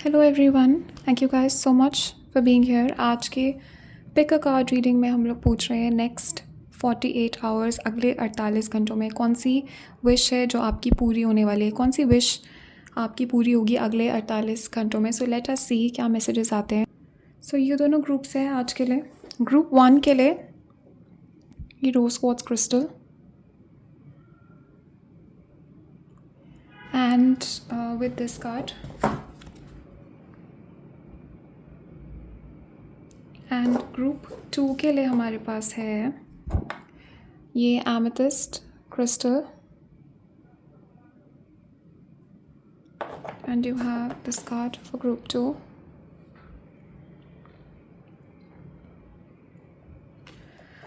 Hello everyone, thank you guys so much for being here. आज के pick a card reading में हम लोग पूछ रहे हैं नेक्स्ट 48 आवर्स, अगले 48 घंटों में कौन सी विश है जो आपकी पूरी होने वाली है, कौन सी विश आपकी पूरी होगी अगले 48 घंटों में। सो लेट अस सी क्या मैसेजेस आते हैं। सो ये दोनों ग्रुप्स हैं आज के लिए। ग्रुप 1 के लिए ये rose quartz crystal and with this card and group 2 के लिए हमारे पास है ये amethyst crystal and you have this card for group 2।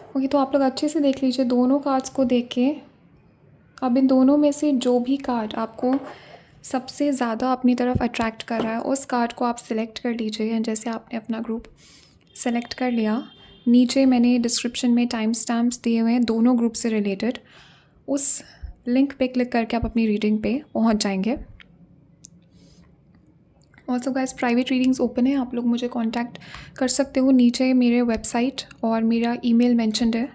Okay, तो आप लोग अच्छे से देख लीजिए दोनों कार्ड्स को देख के। अब इन दोनों में से जो भी कार्ड आपको सबसे ज़्यादा अपनी तरफ अट्रैक्ट कर रहा है उस कार्ड को आप सिलेक्ट कर लीजिए। जैसे आपने अपना ग्रुप सेलेक्ट कर लिया, नीचे मैंने डिस्क्रिप्शन में टाइम स्टैम्प्स दिए हुए हैं दोनों ग्रुप से रिलेटेड, उस लिंक पे क्लिक करके आप अपनी रीडिंग पे पहुंच जाएंगे। Also guys, private readings open है, आप लोग मुझे कांटेक्ट कर सकते हो। नीचे मेरे वेबसाइट और मेरा ईमेल मेंशन्ड है,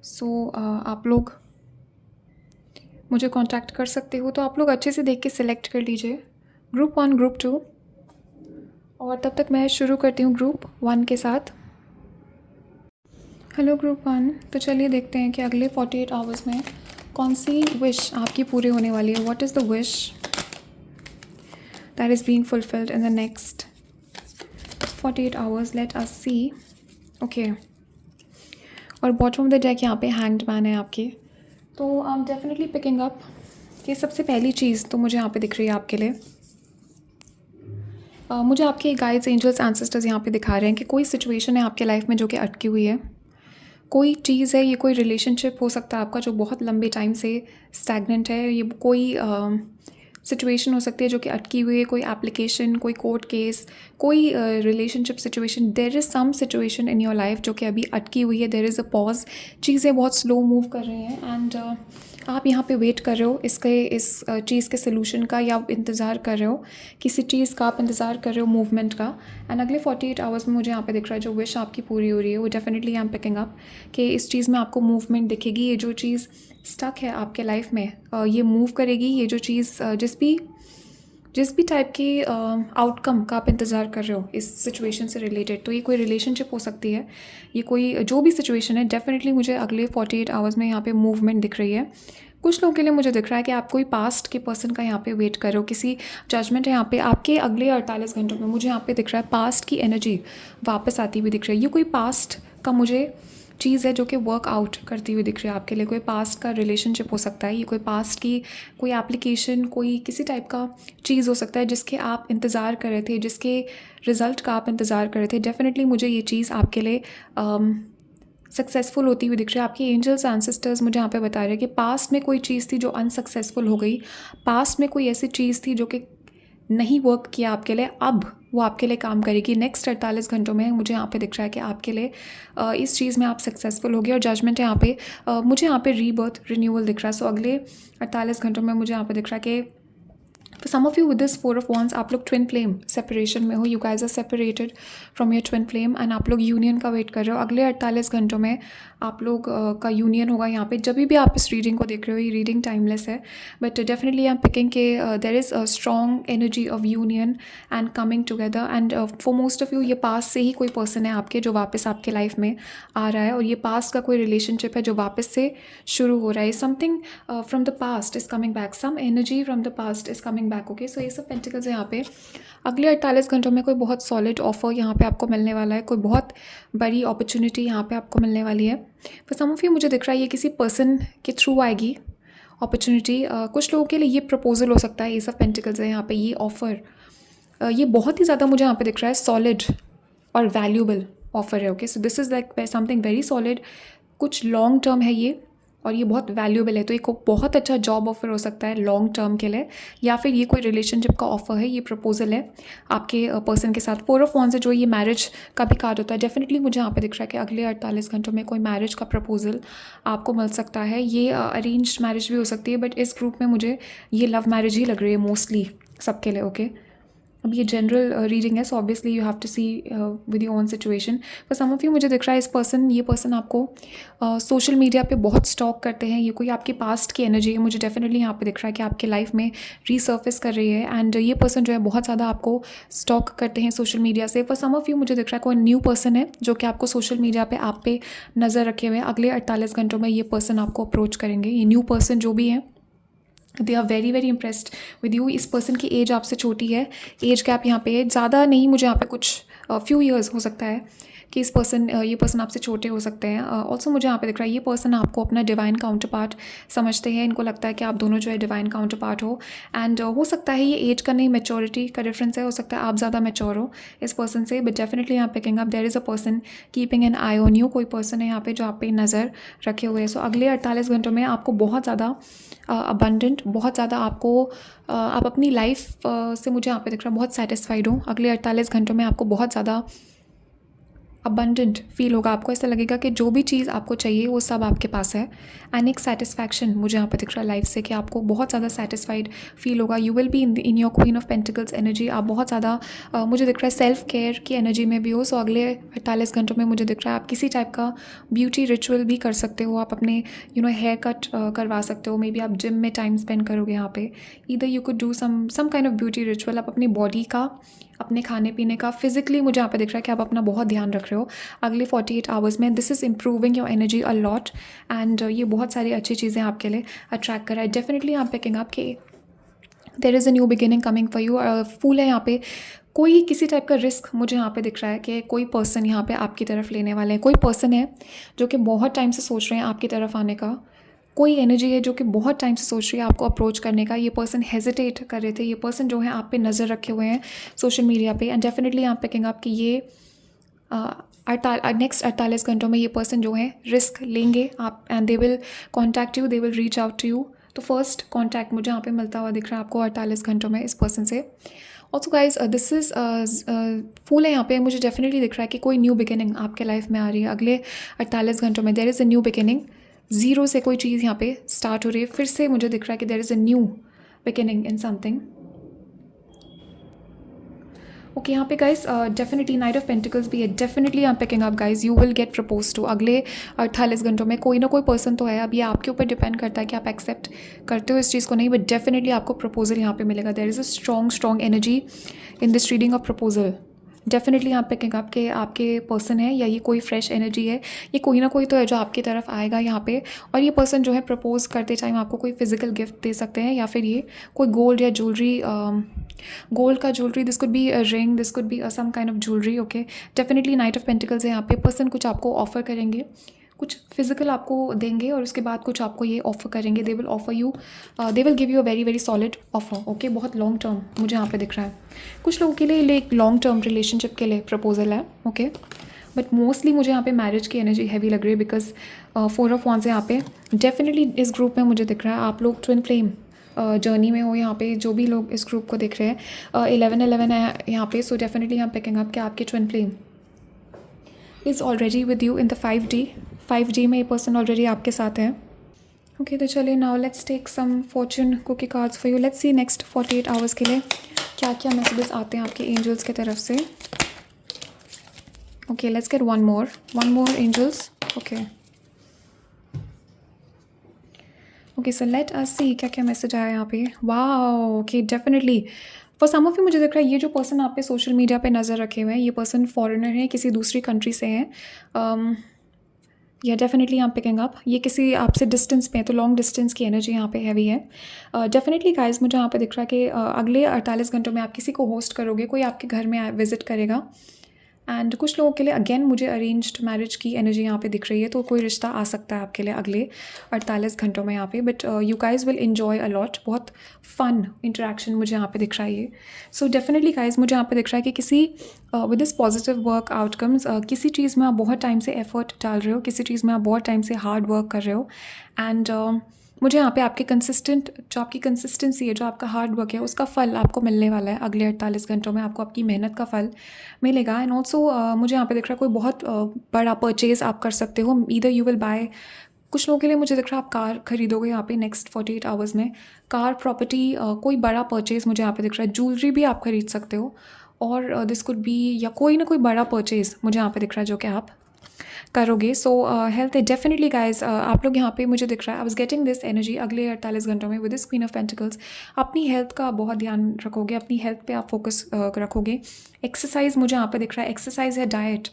सो आप लोग मुझे कांटेक्ट कर सकते हो। तो आप लोग अच्छे से देख के सिलेक्ट कर लीजिए ग्रुप 1 ग्रुप 2। और तब तक मैं शुरू करती हूँ ग्रुप 1 के साथ। हेलो ग्रुप 1, तो चलिए देखते हैं कि अगले 48 आवर्स में कौन सी विश आपकी पूरी होने वाली है। What is the wish that is being fulfilled in the next 48 hours. Let us see. Okay, और बॉटम ऑफ द डेक यहाँ पे हैंग्ड मैन है आपके। तो I am definitely picking up कि सबसे पहली चीज़ तो मुझे यहाँ पे दिख रही है आपके लिए। मुझे आपके गाइड्स, एंजल्स, एंसेस्टर्स यहाँ पे दिखा रहे हैं कि कोई सिचुएशन है आपके लाइफ में जो कि अटकी हुई है। कोई चीज़ है, ये कोई रिलेशनशिप हो सकता है आपका जो बहुत लंबे टाइम से स्टैग्नेंट है। ये कोई सिचुएशन हो सकती है जो कि अटकी हुई है, कोई एप्लीकेशन, कोई कोर्ट केस, कोई relationship situation. There is some situation in your life जो कि अभी अटकी हुई है। देयर इज़ अ पॉज, चीज़ें बहुत स्लो मूव कर रही हैं एंड आप यहाँ पे वेट कर रहे हो इस चीज़ के सोल्यूशन का, या इंतज़ार कर रहे हो किसी चीज़ का, आप इंतज़ार कर रहे हो मूवमेंट का। एंड अगले 48 आवर्स में मुझे यहाँ पे दिख रहा है जो विश आपकी पूरी हो रही है वो definitely I am picking up कि इस चीज़ में आपको मूवमेंट दिखेगी। ये जो चीज़ स्टक है आपके लाइफ में ये मूव करेगी। ये जो चीज़ जिस भी टाइप की आउटकम का आप इंतज़ार कर रहे हो इस सिचुएशन से रिलेटेड, तो ये कोई रिलेशनशिप हो सकती है, ये कोई जो भी सिचुएशन है, डेफिनेटली मुझे अगले 48 आवर्स में यहाँ पे मूवमेंट दिख रही है। कुछ लोगों के लिए मुझे दिख रहा है कि आप कोई पास्ट के पर्सन का यहाँ पे वेट कर रहे हो, किसी जजमेंट है यहाँ पे आपके अगले 48 घंटों में। मुझे यहाँ पे दिख रहा है पास्ट की एनर्जी वापस आती हुई दिख रही है। ये कोई पास्ट का मुझे चीज़ है जो कि वर्क आउट करती हुई दिख रही है आपके लिए। कोई पास्ट का रिलेशनशिप हो सकता है, ये कोई पास्ट की कोई एप्लीकेशन, कोई किसी टाइप का चीज़ हो सकता है जिसके आप इंतज़ार कर रहे थे, जिसके रिज़ल्ट का आप इंतज़ार कर रहे थे। डेफिनेटली मुझे ये चीज़ आपके लिए सक्सेसफुल होती हुई दिख रही है। आपके एंजल्स, एंसेस्टर्स मुझे यहाँ पे बता रहे हैं कि पास्ट में कोई चीज़ थी जो अनसक्सेसफुल हो गई, पास्ट में कोई ऐसी चीज़ थी जो कि नहीं वर्क किया आपके लिए, अब वो आपके लिए काम करेगी। नेक्स्ट 48 घंटों में मुझे यहाँ पे दिख रहा है कि आपके लिए इस चीज़ में आप सक्सेसफुल हो गए। और जजमेंट है यहाँ पे, मुझे यहाँ पे रीबर्थ, रिन्यूअल दिख रहा है। सो अगले 48 घंटों में मुझे यहाँ पे दिख रहा है कि For some of you with this 4 of Wands, आप लोग ट्विन फ्लेम सेपरेशन में हो। You guys are separated from your twin flame and आप लोग यूनियन का वेट कर रहे हो। अगले 48 घंटों में आप लोग का यूनियन होगा। यहाँ पे जब भी आप इस रीडिंग को देख रहे हो, ये रीडिंग टाइमलेस है, but definitely I am picking के there is a strong energy of union and coming together. And for most of you ये पास्ट से ही कोई पर्सन है आपके जो वापस आपके लाइफ में आ रहा है, और ये पास्ट का कोई रिलेशनशिप है जो वापस से शुरू हो रहा है। Something from the past is coming back, some energy from the past is coming back. Okay, so ये सब पेंटिकल्स है यहाँ पे। अगले 48 घंटों में कोई बहुत सॉलिड ऑफर यहाँ पे आपको मिलने वाला है, कोई बहुत बड़ी अपॉर्चुनिटी यहाँ पे आपको मिलने वाली है। फॉर सम ऑफ यू मुझे दिख रहा है ये किसी पर्सन के थ्रू आएगी अपॉर्चुनिटी। कुछ लोगों के लिए ये प्रपोजल हो सकता है। ये सब पेंटिकल्स है यहाँ पे, ये ऑफ़र ये बहुत ही ज़्यादा मुझे यहाँ पे दिख रहा है सॉलिड और वैल्यूबल ऑफर है। Okay, so this is like something very solid, कुछ लॉन्ग टर्म है ये, और ये बहुत वैल्यूएबल है। तो एक बहुत अच्छा जॉब ऑफर हो सकता है लॉन्ग टर्म के लिए, या फिर ये कोई रिलेशनशिप का ऑफर है, ये प्रपोजल है आपके पर्सन के साथ। 4 ऑफ वॉन्ड्स है जो ये मैरिज का भी कार्ड होता है। डेफिनेटली मुझे यहाँ पे दिख रहा है कि अगले 48 घंटों में कोई मैरिज का प्रपोजल आपको मिल सकता है। ये अरेंज्ड मैरिज भी हो सकती है, बट इस ग्रुप में मुझे ये लव मैरिज ही लग रही है मोस्टली सबके लिए। ओके, अब ये जनरल रीडिंग है, so obviously you have to see with your own situation. For some of you मुझे दिख रहा है ये पर्सन आपको सोशल मीडिया पे बहुत स्टॉक करते हैं। ये कोई आपके पास्ट की एनर्जी है, मुझे डेफिनेटली यहाँ पे दिख रहा है कि आपके लाइफ में रीसर्फेस कर रही है। एंड ये पर्सन जो है बहुत ज़्यादा आपको स्टॉक करते हैं सोशल मीडिया से। फॉर सम ऑफ यू मुझे दिख रहा है कोई न्यू पर्सन है जो कि आपको सोशल मीडिया पे आप पे नज़र रखे हुए हैं। अगले 48 घंटों में ये पर्सन आपको अप्रोच करेंगे। ये न्यू पर्सन जो भी है, they are very very impressed with you. इस पर्सन की एज आपसे छोटी है, एज गैप यहाँ पे है ज़्यादा नहीं, मुझे यहाँ पे कुछ फ्यू ईयर्स हो सकता है कि ये पर्सन आपसे छोटे हो सकते हैं। ऑल्सो मुझे यहाँ पे दिख रहा है ये पर्सन आपको अपना डिवाइन काउंटर पार्ट समझते हैं। इनको लगता है कि आप दोनों जो है डिवाइन काउंटर पार्ट हो। एंड हो सकता है ये एज का नहीं, मैच्योरिटी का डिफरेंस है। हो सकता है आप ज़्यादा मैच्योर हो इस पर्सन से, बट डेफिनेटली यहाँ पे कहेंगे आप there is a person keeping an eye on you. कोई पर्सन है यहाँ पे जो आप पे नज़र रखे हुए हैं। सो अगले 48 घंटों में आपको बहुत ज़्यादा अबंडेंट, बहुत ज़्यादा आपको आप अपनी लाइफ से मुझे यहाँ पे दिख रहा है बहुत सेटिस्फाइड हो। अगले 48 घंटों में आपको बहुत ज़्यादा अबंडेंट फील होगा। आपको ऐसा लगेगा कि जो भी चीज़ आपको चाहिए वो सब आपके पास है। एंड एक सेटिस्फैक्शन मुझे यहाँ पे दिख रहा है लाइफ से कि आपको बहुत ज़्यादा सेटिस्फाइड फील होगा। You will be in your queen of pentacles energy. आप बहुत ज़्यादा मुझे दिख रहा है सेल्फ केयर की एनर्जी में भी हो। सो अगले 48 घंटों में मुझे दिख रहा है आप किसी टाइप का ब्यूटी रिचुअल भी कर सकते हो। आप अपने हेयर कट करवा सकते हो। मे बी आप जिम में टाइम स्पेंड करोगे यहाँ पे। Either you could do some kind of beauty ritual. आप अपनी बॉडी का, अपने खाने पीने का, फिजिकली मुझे यहाँ पे दिख रहा है कि आप अपना बहुत ध्यान रख रहे हो अगले 48 आवर्स में। This is improving your energy a lot. And ये बहुत सारी अच्छी चीज़ें आपके लिए अट्रैक्ट कर रहा है। डेफिनेटली यहाँ पे कहेंगे आपके there is a new beginning coming for you. Fool है यहाँ पे। कोई किसी टाइप का रिस्क मुझे यहाँ पे दिख रहा है कि कोई पर्सन यहाँ पे आपकी तरफ लेने वाले हैं। कोई पर्सन है जो कि बहुत टाइम से सोच रहे हैं आपकी तरफ आने का। कोई एनर्जी है जो कि बहुत टाइम से सोच रही है आपको अप्रोच करने का। ये पर्सन हेजिटेट कर रहे थे। ये पर्सन जो है आप पे नज़र रखे हुए हैं सोशल मीडिया पे। एंड डेफिनेटली यहाँ पे कहेंगे आपकी ये नेक्स्ट 48 घंटों में ये पर्सन जो है रिस्क लेंगे आप। And they will contact you, they will reach out to you. तो फर्स्ट कॉन्टैक्ट मुझे यहाँ पे मिलता हुआ दिख रहा है आपको 48 घंटों में इस पर्सन से। ऑल्सो गाइज दिस इज़ फूल है यहाँ पे। मुझे डेफिनेटली दिख रहा है कि कोई न्यू बिगिनिंग आपके लाइफ में आ रही है अगले 48 घंटों में। There is a new beginning. Zero से कोई चीज़ यहाँ पे स्टार्ट हो रही है। फिर से मुझे दिख रहा है कि there is a new beginning in something. Okay, यहाँ पे guys definitely knight of pentacles भी है। डेफिनेटली यहाँ पे कहेंगे आप guys you will get propose to अगले 48 घंटों में। कोई ना कोई पर्सन तो है। अब ये आपके ऊपर डिपेंड करता है कि आप एक्सेप्ट करते हो इस चीज़ को नहीं, बट डेफिनेटली आपको प्रपोजल यहाँ पे मिलेगा। There is a strong energy in this reading of proposal. Definitely यहाँ पे कहेंगे आपके पर्सन है या ये कोई फ्रेश एनर्जी है। ये कोई ना कोई तो है जो आपकी तरफ आएगा यहाँ पे। और ये पर्सन जो है प्रपोज करते टाइम आपको कोई फिजिकल गिफ्ट दे सकते हैं, या फिर ये कोई गोल्ड या ज्वेलरी, गोल्ड का jewellery, this could be a ring, this could be some kind of jewellery. Okay, definitely knight of pentacles है यहाँ पे। पर्सन कुछ आपको ऑफर करेंगे, कुछ फिजिकल आपको देंगे और उसके बाद कुछ आपको ये ऑफर करेंगे। They will offer you, they will give you a very very solid offer. Okay, बहुत लॉन्ग टर्म मुझे यहाँ पे दिख रहा है। कुछ लोगों के लिए एक लॉन्ग टर्म रिलेशनशिप के लिए प्रपोजल है। ओके, बट मोस्टली मुझे यहाँ पे मैरिज की एनर्जी हैवी लग रही है, बिकॉज 4 ऑफ वांड्स यहाँ पे। डेफिनेटली इस ग्रुप में मुझे दिख रहा है आप लोग ट्विन फ्लेम जर्नी में हो। यहाँ पे जो भी लोग इस ग्रुप को देख रहे हैं 11 है यहाँ पे। सो डेफिनेटली यहाँ पे कहेंगे आप कि आपके twin flame is already with you in the 5D में। ये पर्सन ऑलरेडी आपके साथ है। ओके, तो चलिए now let's take some fortune cookie cards for you. Let's see next 48 hours के लिए क्या क्या मैसेजेस आते हैं आपके एंजल्स की तरफ से। Okay, let's get one more angels. Okay so let us see क्या क्या मैसेज आया यहाँ पे। Wow, okay, definitely for some of you मुझे दिख रहा है ये जो पर्सन आप पे सोशल मीडिया पे नज़र रखे हुए हैं, ये पर्सन फॉरेनर है, किसी दूसरी कंट्री से हैं। या डेफिनेटली यहाँ पे कहेंगे आप ये किसी आपसे डिस्टेंस पे है, तो लॉन्ग डिस्टेंस की एनर्जी यहाँ पे हैवी है। डेफिनेटली गाइस मुझे यहाँ पे दिख रहा है कि अगले 48 घंटों में आप किसी को होस्ट करोगे, कोई आपके घर में विजिट करेगा। एंड कुछ लोगों के लिए अगेन मुझे अरेंज्ड मैरिज की एनर्जी यहाँ पे दिख रही है, तो कोई रिश्ता आ सकता है आपके लिए अगले 48 घंटों में यहाँ पे। But you guys will enjoy a lot. बहुत फन इंटरेक्शन मुझे यहाँ पे दिख रहा है ये। सो डेफिनेटली गाइज मुझे यहाँ पे दिख रहा है कि किसी with this positive work outcomes, किसी चीज़ में आप बहुत टाइम से एफर्ट डाल रहे हो, किसी चीज़ में आप बहुत टाइम से हार्ड वर्क कर रहे हो। एंड मुझे यहाँ पे आपके जो आपकी कंसिस्टेंसी है, जो आपका हार्ड वर्क है, उसका फल आपको मिलने वाला है अगले 48 घंटों में। आपको आपकी मेहनत का फल मिलेगा। एंड ऑल्सो मुझे यहाँ पे दिख रहा है कोई बहुत बड़ा परचेज़ आप कर सकते हो। ईदर यू विल बाय कुछ लोगों के लिए मुझे दिख रहा है आप कार खरीदोगे यहाँ पे नेक्स्ट 48 आवर्स में। कार, प्रॉपर्टी, कोई बड़ा परचेज़ मुझे यहाँ पे दिख रहा है। ज्वेलरी भी आप खरीद सकते हो और दिस कुड बी, या कोई ना कोई बड़ा परचेज़ मुझे यहाँ पे दिख रहा है जो कि आप करोगे। सो हेल्थ डेफिनेटली गाइज, आप लोग यहाँ पे मुझे दिख रहा है I was getting this energy अगले 48 घंटों में with this queen of pentacles. अपनी हेल्थ का बहुत ध्यान रखोगे, अपनी हेल्थ पे आप फोकस रखोगे। एक्सरसाइज मुझे यहाँ पे दिख रहा है, एक्सरसाइज या डाइट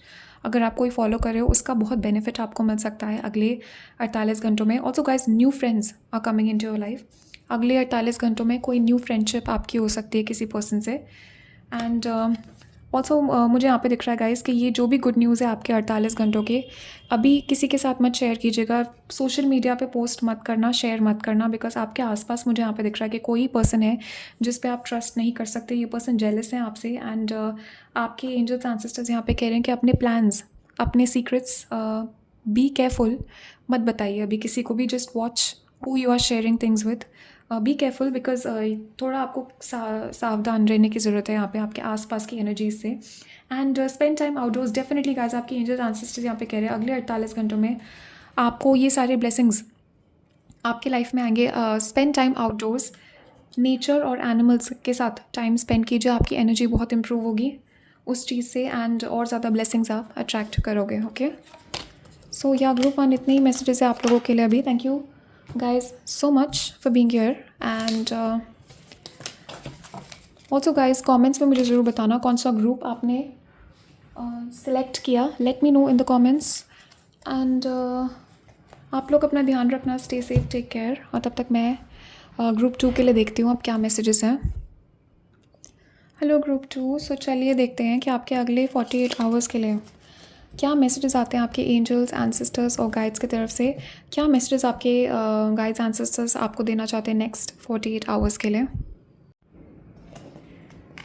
अगर आप कोई फॉलो कर रहे हो उसका बहुत बेनिफिट आपको मिल सकता है अगले 48 घंटों में। Also guys new friends are coming into your life. अगले 48 घंटों में कोई न्यू फ्रेंडशिप आपकी हो सकती है किसी पर्सन से। एंड ऑल्सो मुझे यहाँ पे दिख रहा है गाइस कि ये जो भी गुड न्यूज़ है आपके 48 घंटों के, अभी किसी के साथ मत शेयर कीजिएगा। सोशल मीडिया पे पोस्ट मत करना, शेयर मत करना, बिकॉज आपके आसपास मुझे यहाँ पे दिख रहा है कि कोई पर्सन है जिस पे आप ट्रस्ट नहीं कर सकते। ये पर्सन जेलस है आपसे। एंड आपके एंजल्स एंसेस्टर्स यहाँ पे कह रहे हैं कि अपने प्लान्स, अपने सीक्रेट्स बी केयरफुल, मत बताइए अभी किसी को भी। Just watch who you are sharing things with. Be careful because थोड़ा आपको सावधान रहने की ज़रूरत है यहाँ पे आपके आसपास की एनर्जीज से। And spend time outdoors definitely guys. आपके एंजल्स एंसेस्टर्स यहाँ पे कह रहे हैं अगले 48 घंटों में आपको ये सारे ब्लेसिंग्स आपके लाइफ में आएंगे। स्पेंड टाइम आउटडोर्स, नेचर और एनिमल्स के साथ टाइम स्पेंड कीजिए, आपकी एनर्जी बहुत इंप्रूव होगी उस चीज़ से एंड और ज़्यादा ब्लेसिंग्स आप अट्रैक्ट करोगे। ओके, सो या ग्रुप 1 इतने ही मैसेजेस है आप लोगों के लिए अभी। Thank you guys so much for being here and also guys comments में मुझे ज़रूर बताना कौन सा ग्रुप आपने सेलेक्ट किया। Let me know in the comments and आप लोग अपना ध्यान रखना, स्टे सेफ, टेक केयर। और तब तक मैं ग्रुप 2 के लिए देखती हूँ अब क्या मैसेजेस हैं। हेलो ग्रुप 2, सो चलिए देखते हैं कि आपके अगले 48 आवर्स के लिए क्या मैसेजेस आते हैं आपके एंजल्स एंसेस्टर्स और गाइड्स की तरफ से। क्या मैसेजेस आपके गाइड्स एंसेस्टर्स आपको देना चाहते हैं नेक्स्ट 48 आवर्स के लिए।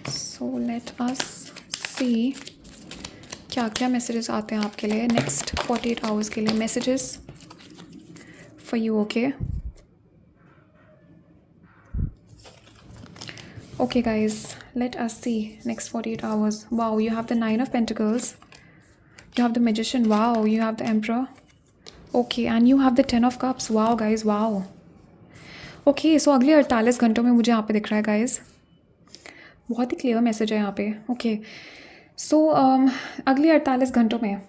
सो लेट अस सी क्या क्या मैसेजेस आते हैं आपके लिए नेक्स्ट 48 आवर्स के लिए। Messages for you. Okay okay guys, let us see next 48 hours. Wow, you have the 9 of pentacles, you have the magician, wow, you have the emperor, okay, and you have the 10 of cups, wow guys, wow, okay, so अगले 48 घंटों में मुझे यहाँ पे दिख रहा है guys, बहुत ही क्लियर मैसेज है यहाँ पे। ओके, सो अगले 48 घंटों में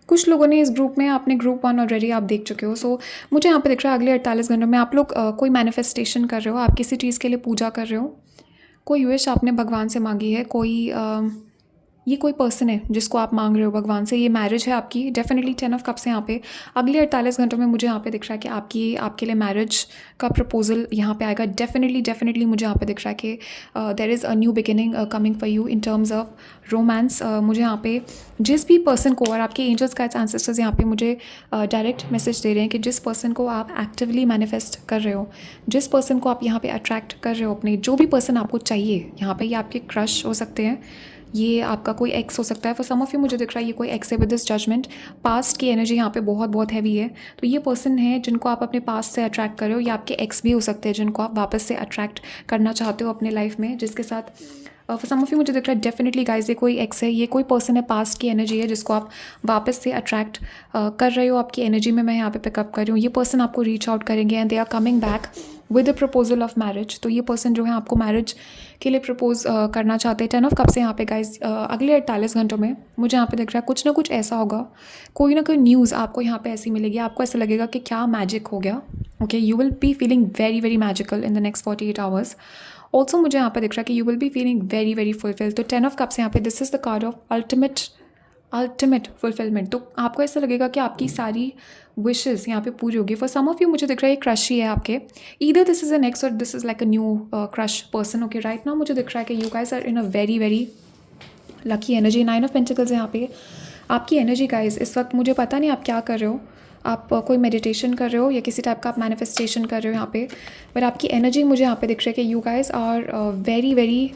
कुछ लोगों ने इस ग्रुप में, आपने ग्रुप 1 ऑलरेडी आप देख चुके हो। सो मुझे यहाँ पे दिख रहा है अगले 48 घंटों में आप लोग कोई मैनिफेस्टेशन कर रहे हो, आप किसी चीज़ के लिए पूजा कर रहे हो, कोई विश आपने भगवान से मांगी है, कोई ये कोई पर्सन है जिसको आप मांग रहे हो भगवान से, ये मैरिज है आपकी। डेफिनेटली 10 ऑफ कप्स है यहाँ पे। अगले 48 घंटों में मुझे यहाँ पे दिख रहा है कि आपके लिए मैरिज का प्रपोजल यहाँ पे आएगा। डेफिनेटली मुझे यहाँ पे दिख रहा है कि there is a new beginning coming for you in terms of romance. मुझे यहाँ पे जिस भी पर्सन को, और आपके एंजल्स गाइड्स एंसेस्टर्स यहाँ पे मुझे डायरेक्ट मैसेज दे रहे हैं कि जिस पर्सन को आप एक्टिवली मैनिफेस्ट कर रहे हो, जिस पर्सन को आप यहाँ पे अट्रैक्ट कर रहे हो, अपने जो भी पर्सन आपको चाहिए यहाँ पे, ये आपके क्रश हो सकते हैं, ये आपका कोई एक्स हो सकता है। फॉर सम ऑफ यू मुझे दिख रहा है ये कोई एक्स है विद दिस जजमेंट। पास्ट की एनर्जी यहाँ पे बहुत हैवी है। तो ये पर्सन है जिनको आप अपने पास्ट से अट्रैक्ट कर रहे हो, या आपके एक्स भी हो सकते हैं जिनको आप वापस से अट्रैक्ट करना चाहते हो अपने लाइफ में, जिसके साथ फॉर सम ऑफ यू मुझे दिख रहा है डेफिनेटली गाइज ये कोई एक्स है, ये कोई पर्सन है, पास्ट की एनर्जी है जिसको आप वापस से अट्रैक्ट कर रहे हो। आपकी एनर्जी में मैं यहाँ पे पिकअप कर रही हूँ। ये पर्सन आपको रीच आउट करेंगे and they are coming back with the proposal of marriage. तो ये पर्सन जो है आपको मैरिज के लिए प्रपोज करना चाहते हैं। 10 ऑफ कप्स से यहाँ पे गाइज अगले 48 घंटों में मुझे यहाँ पे दिख रहा है कुछ ना कुछ ऐसा होगा, कोई ना कोई न्यूज़ आपको यहाँ पे ऐसी मिलेगी, आपको ऐसा लगेगा कि क्या मैजिक हो गया। Okay, you will be feeling very magical in the next 48 hours. Also मुझे यहाँ पे दिख रहा है कि you will be feeling very fulfil. तो 10 ऑफ कप्स यहाँ पे, this is the card of ultimate fulfilment. तो आपको ऐसा लगेगा कि आपकी सारी विशेज़ यहाँ पे पूरी होगी। फॉर सम ऑफ यू मुझे दिख रहा है ये क्रश ही है आपके, either this is an ex और this is like a new crush person. Okay, right now मुझे दिख रहा है कि you guys are in a very lucky energy. 9 of pentacles है यहाँ पे आपकी एनर्जी गाइस। इस वक्त मुझे पता नहीं आप क्या कर रहे हो, आप कोई मेडिटेशन कर रहे हो या किसी टाइप का आप मैनिफेस्टेशन कर रहे हो यहाँ पे, बट आपकी एनर्जी मुझे यहाँ पे दिख रही है कि you guys are very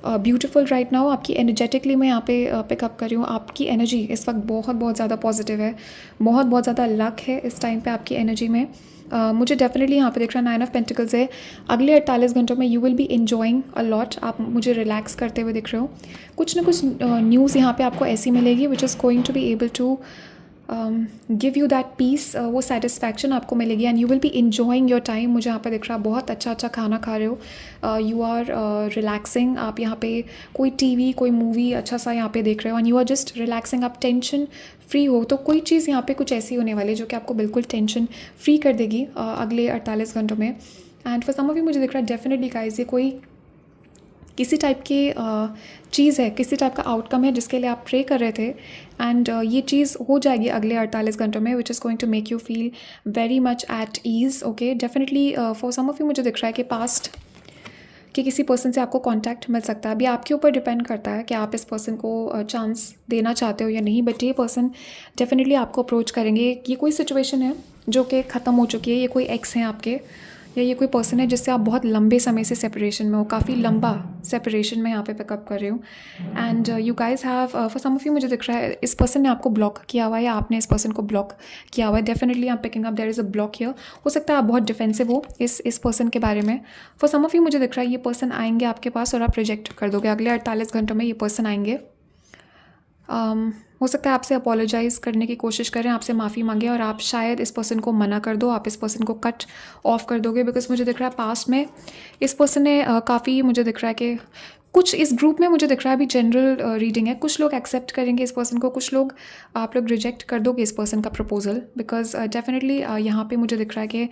beautiful right now. आपकी एनर्जेटिकली मैं यहाँ पे पिकअप कर रही हूँ। आपकी एनर्जी इस वक्त बहुत ज़्यादा पॉजिटिव है, बहुत ज़्यादा लक है इस टाइम पे आपकी एनर्जी में। मुझे डेफिनेटली यहाँ पे दिख रहा है 9 ऑफ पेंटिकल्स है। अगले 48 घंटों में you will be enjoying a lot. आप मुझे रिलैक्स करते हुए दिख रहे हो। कुछ ना कुछ न्यूज़ यहाँ पे आपको ऐसी मिलेगी which is going to be able to give you that peace, वो सेटिस्फैक्शन आपको मिलेगी and you will be enjoying your time. मुझे यहाँ पे दिख रहा है बहुत अच्छा अच्छा खाना खा रहे हो, यू आर रिलैक्सिंग. आप यहाँ पे कोई टीवी कोई मूवी अच्छा सा यहाँ पे देख रहे हो and you are just relaxing. आप टेंशन फ्री हो. तो कोई चीज़ यहाँ पे कुछ ऐसी होने वाली है जो कि आपको बिल्कुल टेंशन फ्री कर देगी अगले 48 घंटों में. And for some of you मुझे दिख रहा है डेफिनेटली गाइस ये कोई किसी टाइप की चीज़ है, किसी टाइप का आउटकम है जिसके लिए आप प्रे कर रहे थे एंड ये चीज़ हो जाएगी अगले 48 घंटों में, which is going to make you feel very much at ease. Okay, definitely for some of you मुझे दिख रहा है कि पास्ट कि किसी पर्सन से आपको कांटेक्ट मिल सकता है. अभी आपके ऊपर डिपेंड करता है कि आप इस पर्सन को चांस देना चाहते हो या नहीं, बट ये पर्सन डेफिनेटली आपको अप्रोच करेंगे. ये कोई सिचुएशन है जो कि ख़त्म हो चुकी है. ये कोई एक्स हैं आपके या ये कोई पर्सन है जिससे आप बहुत लंबे समय से सेपरेशन में हो, काफ़ी लंबा सेपरेशन में यहाँ पे पिकअप कर रहे हो. And you guys have for some of you मुझे दिख रहा है इस पर्सन ने आपको ब्लॉक किया हुआ है या आपने इस पर्सन को ब्लॉक किया हुआ है. डेफिनेटली आप picking up there is a block here. हो सकता है आप बहुत डिफेंसिव हो इस पर्सन के बारे में. फॉर सम ऑफ यू मुझे दिख रहा है ये पर्सन आएंगे आपके पास और आप रिजेक्ट कर दोगे. अगले 48 घंटों में ये पर्सन आएंगे. हो सकता है आपसे अपोलोजाइज़ करने की कोशिश करें, आपसे माफ़ी मांगे और आप शायद इस पर्सन को मना कर दो, आप इस पर्सन को कट ऑफ कर दोगे. बिकॉज मुझे दिख रहा है पास्ट में इस पर्सन ने काफ़ी मुझे दिख रहा है कि कुछ इस ग्रुप में मुझे दिख रहा है अभी जनरल रीडिंग है. कुछ लोग एक्सेप्ट करेंगे इस पर्सन को, कुछ लोग आप लोग रिजेक्ट कर दोगे इस पर्सन का प्रपोजल. बिकॉज डेफिनेटली यहाँ पे मुझे दिख रहा है कि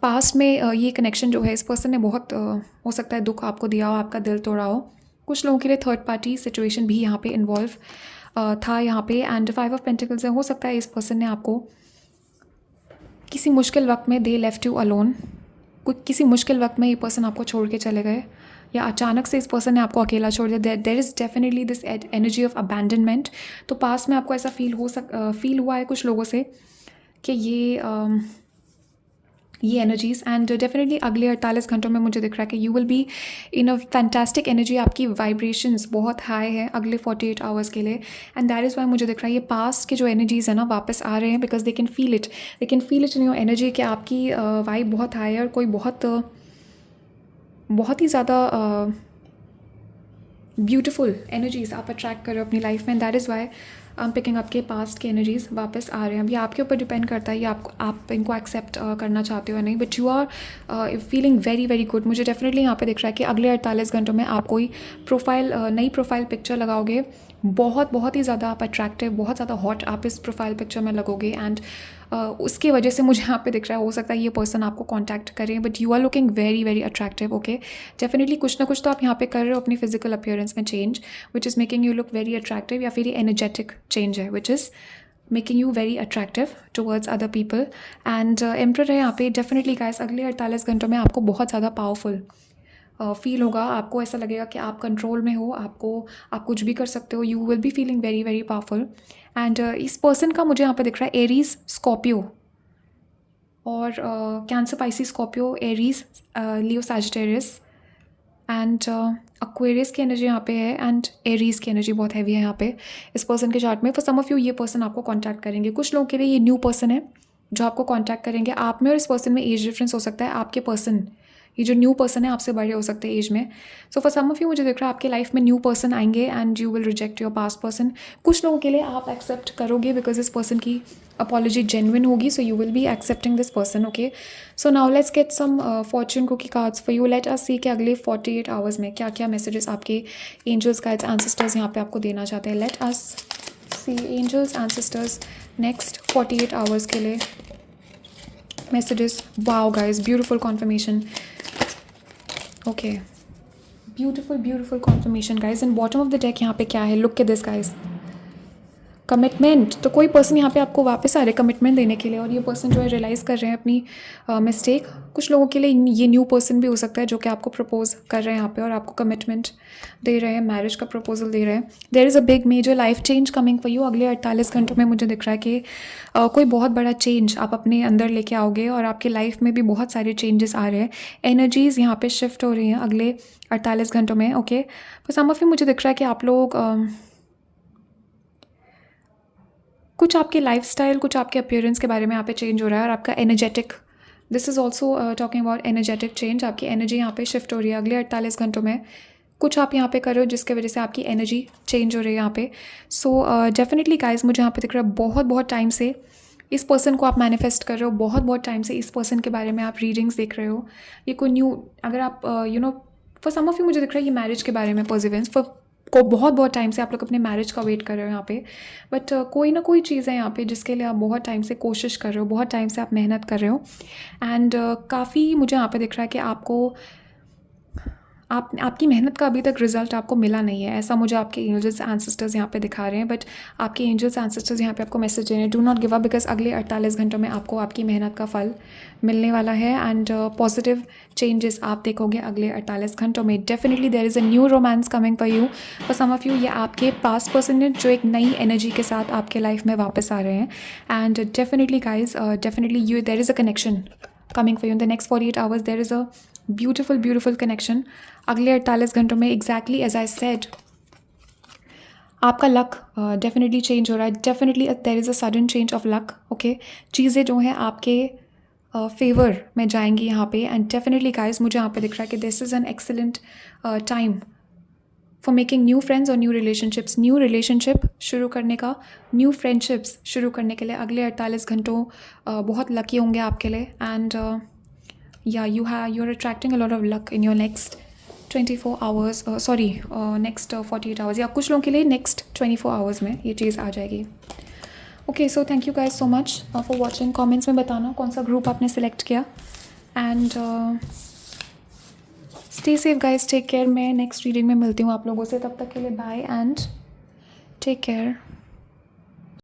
पास्ट में ये कनेक्शन जो है इस पर्सन ने बहुत हो सकता है दुख आपको दिया हो, आपका दिल तोड़ा हो. कुछ लोगों के लिए थर्ड पार्टी सिचुएशन भी यहाँ पे इन्वॉल्व था यहाँ पे. एंड 5 ऑफ पेंटिकल्स है. हो सकता है इस पर्सन ने आपको किसी मुश्किल वक्त में दे लेफ्ट यू अलोन. किसी मुश्किल वक्त में ये पर्सन आपको छोड़ के चले गए या अचानक से इस पर्सन ने आपको अकेला छोड़ दिया. There is definitely this energy of abandonment. तो पास में आपको ऐसा फील हुआ है कुछ लोगों से कि ये एनर्जीज़. एंड डेफिनेटली अगले 48 घंटों में मुझे दिख रहा है कि you will be in a fantastic energy. आपकी वाइब्रेशंस बहुत हाई है अगले 48 आवर्स के लिए. एंड दैट इज़ वाई मुझे दिख रहा है ये पास्ट के जो एनर्जीज़ है ना वापस आ रहे हैं. Because they can feel it in your energy कि आपकी वाइब बहुत हाई है और कोई बहुत ही ज़्यादा ब्यूटीफुल एनर्जीज़ आप अट्रैक्ट कर रहे हो अपनी लाइफ में. That is why I am picking आपके पास्ट के एनर्जीज़ वापस आ रहे हैं. अभी आपके ऊपर डिपेंड करता है ये आप इनको एक्सेप्ट करना चाहते हो या नहीं, but you are feeling very very good. मुझे डेफिनेटली यहाँ पे दिख रहा है कि अगले 48 घंटों में आप कोई नई प्रोफाइल पिक्चर लगाओगे. बहुत ही ज़्यादा आप अट्रैक्टिव, बहुत ज़्यादा हॉट आप इस प्रोफाइल पिक्चर में लगोगे. एंड उसकी वजह से मुझे यहाँ पे दिख रहा है हो सकता है ये पर्सन आपको कांटेक्ट करें, but you are looking very very attractive. Okay, definitely कुछ ना कुछ तो आप यहाँ पे कर रहे हो अपनी फिजिकल अपीयरेंस में change, which is making you look very attractive. या फिर ये एनर्जेटिक चेंज है which is making you very attractive towards other people. And emperor है यहाँ पे. डेफिनेटली गाइस अगले 48 घंटों में आपको बहुत ज़्यादा पावरफुल फील होगा. आपको ऐसा लगेगा कि आप कंट्रोल में हो, आप कुछ भी कर सकते हो. You will be feeling very very powerful. And इस पर्सन का मुझे यहाँ पे दिख रहा है एरीज स्कॉर्पियो और cancer Pisces Scorpio Aries Leo Sagittarius and Aquarius की एनर्जी यहाँ पे है. एंड एरीज की एनर्जी बहुत हैवी है यहाँ पे इस पर्सन के चार्ट में. फॉर सम ऑफ यू ये पर्सन आपको कांटेक्ट करेंगे. कुछ लोगों के लिए ये न्यू पर्सन है जो आपको कांटेक्ट करेंगे. आप में और इस पर्सन में एज डिफरेंस हो सकता है. आपके पर्सन ये जो न्यू पर्सन है आपसे बड़े हो सकते हैं एज में. So for some of you मुझे दिख रहा है आपके लाइफ में न्यू पर्सन आएंगे and you will reject your past person. कुछ लोगों के लिए आप एक्सेप्ट करोगे बिकॉज इस पर्सन की अपॉलॉजी जेन्युइन होगी. So you will be accepting this person. Okay, so now let's get some fortune cookie cards for you. Let us see कि अगले 48 आवर्स में क्या क्या मैसेजेस आपके एंजल्स गाइड्स एंसेस्टर्स यहाँ पे आपको देना चाहते हैं. लेट अस सी एंजल्स एंसेस्टर्स नेक्स्ट 48 आवर्स के लिए messages. Wow guys, beautiful conformation. Okay, beautiful conformation guys. And bottom of the deck यहाँ पे क्या है? Look at this guys, commitment. तो कोई पर्सन यहाँ पे आपको वापस आ रहे हैं कमिटमेंट देने के लिए और ये पर्सन जो है रियलाइज़ कर रहे हैं अपनी मिस्टेक. कुछ लोगों के लिए ये न्यू पर्सन भी हो सकता है जो कि आपको प्रपोज कर रहे हैं यहाँ पे और आपको कमिटमेंट दे रहे हैं, मैरिज का प्रपोजल दे रहे हैं. There is a big major life change coming for you. अगले 48 घंटों में मुझे दिख रहा है कि कोई बहुत बड़ा चेंज आप अपने अंदर लेके आओगे और आपकी लाइफ में भी बहुत सारे चेंजेस आ रहे हैं. एनर्जीज़ यहाँ पे शिफ्ट हो रही हैं अगले 48 घंटों में. ओके, पर सम ऑफ यू मुझे दिख रहा है कि आप लोग कुछ आपके लाइफस्टाइल, कुछ आपके अपीयरेंस के बारे में यहाँ पे चेंज हो रहा है और आपका energetic, this is also talking about energetic change. आपकी एनर्जी यहाँ पे शिफ्ट हो रही है अगले 48 घंटों में. कुछ आप यहाँ पे कर रहे हो जिसके वजह से आपकी एनर्जी चेंज हो रही है यहाँ पे। सो डेफिनेटली गाइज मुझे यहाँ पे दिख रहा है बहुत बहुत टाइम से इस पर्सन को आप मैनिफेस्ट कर रहे हो, बहुत बहुत टाइम से इस पर्सन के बारे में आप रीडिंग्स देख रहे हो। ये कोई न्यू, अगर आप फॉर सम ऑफ यू मुझे दिख रहा है ये मैरिज के बारे में पॉजिटिव फॉर को बहुत बहुत टाइम से आप लोग अपने मैरिज का वेट कर रहे हो यहाँ पे। बट कोई ना कोई चीज़ है यहाँ पे जिसके लिए आप बहुत टाइम से कोशिश कर रहे हो, बहुत टाइम से आप मेहनत कर रहे हो। एंड काफ़ी मुझे यहाँ पे दिख रहा है कि आपकी मेहनत का अभी तक रिजल्ट आपको मिला नहीं है, ऐसा मुझे आपके एंजल्स एंसेस्टर्स यहाँ पे दिखा रहे हैं। बट आपके एंजल्स एंसेस्टर्स यहाँ पे आपको मैसेज दे रहे हैं, do not give up, because अगले 48 घंटों में आपको आपकी मेहनत का फल मिलने वाला है। एंड पॉजिटिव चेंजेस आप देखोगे अगले 48 घंटों में। Definitely there is a new romance coming for you, for some of you ये आपके पास्ट पर्सन है जो एक नई एनर्जी के साथ आपके लाइफ में वापस आ रहे हैं। And definitely guys definitely you there is a connection coming for you in the next 48 hours. There is a beautiful connection अगले 48 घंटों में। exactly as I said, आपका लक डेफिनेटली चेंज हो रहा है। Definitely there is a sudden change of luck. Okay, चीज़ें जो हैं आपके फेवर में जाएंगी यहाँ पे। एंड डेफिनेटली गाइज मुझे यहाँ पे दिख रहा है कि this is an excellent time for making new friends और न्यू रिलेशनशिप्स। न्यू रिलेशनशिप शुरू करने का, न्यू फ्रेंडशिप्स शुरू करने के लिए अगले 48 घंटों बहुत लकी होंगे आपके लिए। एंड या you are attracting a lot of luck in your next 24 hours, next 48 hours, या कुछ लोगों के लिए नेक्स्ट 24 आवर्स में ये चीज़ आ जाएगी। Okay, so thank you guys so much for watching. Comments में बताना कौन सा ग्रुप आपने सेलेक्ट किया। And stay safe guys, take care. मैं नेक्स्ट रीडिंग में मिलती हूँ आप लोगों से, तब तक के लिए बाय एंड टेक केयर।